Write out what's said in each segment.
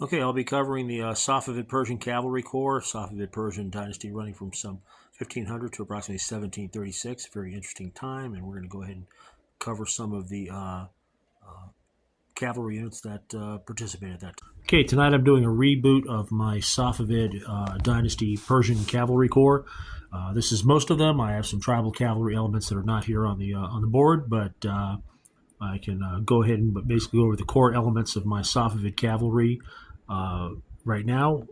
Okay, I'll be covering the Safavid Persian Cavalry Corps, Safavid Persian dynasty running from some 1500 to approximately 1736. Very interesting time, and we're going to go ahead and cover some of the cavalry units that participated at that time. Okay, tonight I'm doing a reboot of my Safavid dynasty Persian Cavalry Corps. This is most of them. I have some tribal cavalry elements that are not here on the board, but I can go ahead and basically go over the core elements of my Safavid cavalry right now.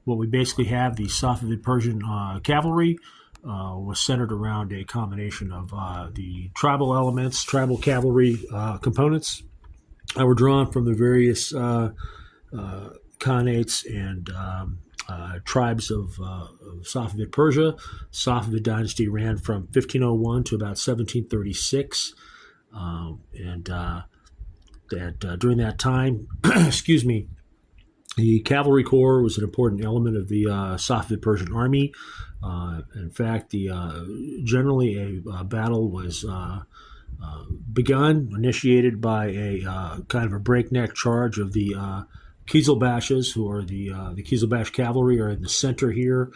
What we basically have, the Safavid Persian cavalry, was centered around a combination of the tribal elements, tribal cavalry components that were drawn from the various khanates and tribes of Safavid Persia. Safavid dynasty ran from 1501 to about 1736. During that time, excuse me, the cavalry corps was an important element of the Safavid Persian army. In fact, generally a battle was initiated by a kind of a breakneck charge of the Qizilbashes, who are the Qizilbash cavalry, are in the center here.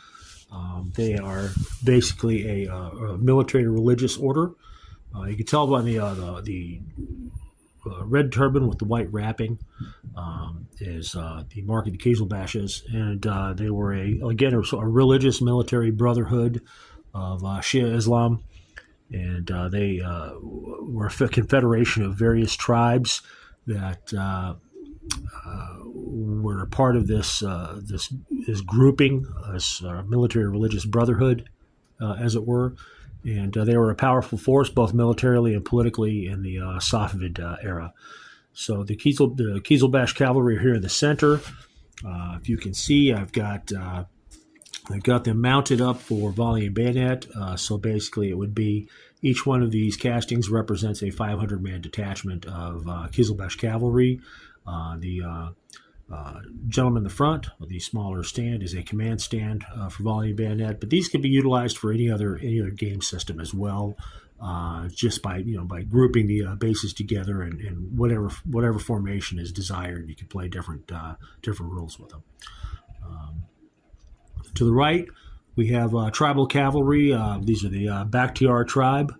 They are basically a military religious order. You can tell by the red turban with the white wrapping is the mark of the Qizilbashes, and they were a religious military brotherhood of Shia Islam, and they were a confederation of various tribes that were a part of this grouping, this military religious brotherhood, as it were. And they were a powerful force, both militarily and politically, in the Safavid era. So the Qizilbash cavalry are here in the center. If you can see, I've got them mounted up for volley and bayonet. So basically, it would be each one of these castings represents a 500-man detachment of Qizilbash cavalry. The gentleman in the front, the smaller stand, is a command stand for volley and bayonet, but these can be utilized for any other game system as well, just by grouping the bases together and whatever formation is desired. You can play different rules with them. To the right, we have tribal cavalry. These are the Bakhtiar tribe,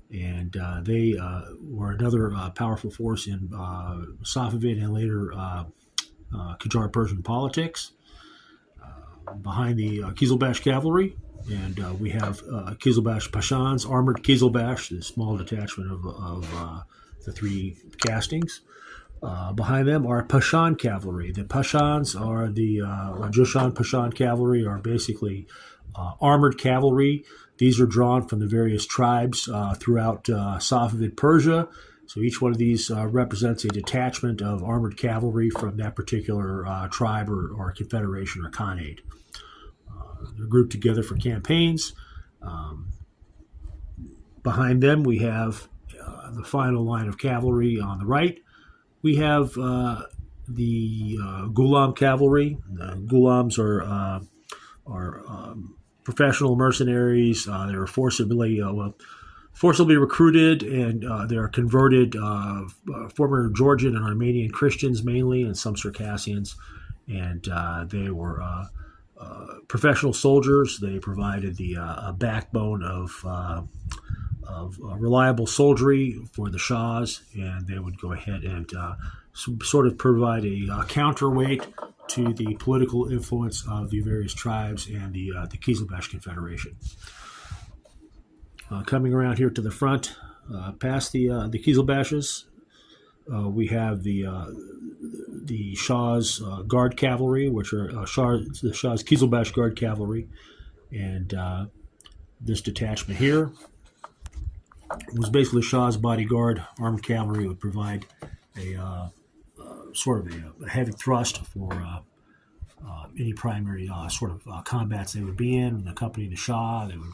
and they were another powerful force in Safavid and later Qajar Persian politics. Behind the Qizilbash cavalry, and we have Qizilbash Pashans, armored Qizilbash, the small detachment of the three castings. Behind them are Pashan cavalry. The Pashans are the Jushan Pashan cavalry, are basically armored cavalry. These are drawn from the various tribes throughout Safavid Persia. So each one of these represents a detachment of armored cavalry from that particular tribe or confederation or khanate. They're grouped together for campaigns. Behind them, we have the final line of cavalry on the right. We have the Ghulam cavalry. Ghulams are professional mercenaries. They're forcibly recruited, and they're converted former Georgian and Armenian Christians mainly, and some Circassians. And they were professional soldiers. They provided the backbone of reliable soldiery for the Shahs, and they would go ahead and sort of provide a counterweight to the political influence of the various tribes and the Qizilbash Confederation. Coming around here to the front, past the Qizilbashes, we have the Shah's Guard Cavalry, which are the Shah's Qizilbash Guard Cavalry, and this detachment here was basically Shah's bodyguard. Armed cavalry would provide a sort of a heavy thrust for any primary sort of combats they would be in, accompanying the Shah. They would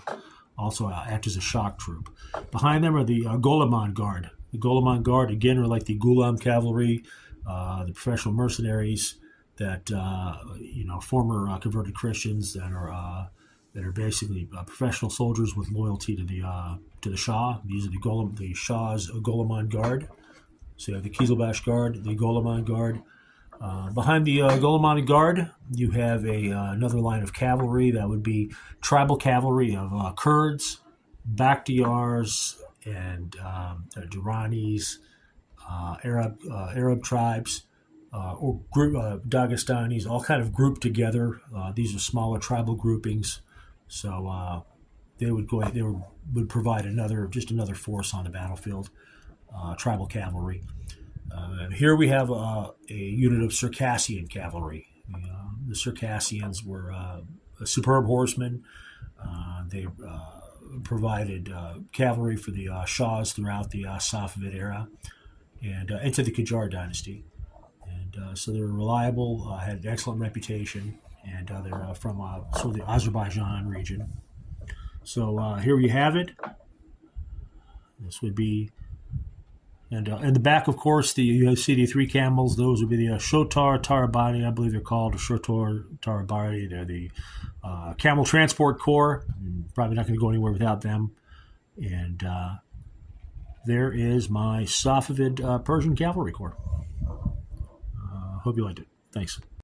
also act as a shock troop. Behind them are the Ghulam Guard. The Ghulam Guard, again, are like the Ghulam cavalry, the professional mercenaries that, former converted Christians that are basically professional soldiers with loyalty to the Shah. These are the Shah's Ghulam Guard. So you have the Qizilbash Guard, the Ghulam Guard. Behind the Ghulam Guard, you have another line of cavalry. That would be tribal cavalry of Kurds, Bakhtiars, and Duranis, Arab tribes, or Dagestanis, all kind of grouped together. These are smaller tribal groupings, so they would provide another force on the battlefield. Tribal cavalry. Here we have a unit of Circassian cavalry. The Circassians were superb horsemen. They provided cavalry for the Shahs throughout the Safavid era and into the Qajar dynasty. And so they were reliable, had an excellent reputation, and they're from sort of the Azerbaijan region. So here we have it. This would be, and in the back, of course, you see the three camels. Those would be the Shotar Tarabani, I believe they're called, the Shotar Tarabani. They're the Camel Transport Corps. Probably not going to go anywhere without them. And there is my Safavid Persian Cavalry Corps. Hope you liked it. Thanks.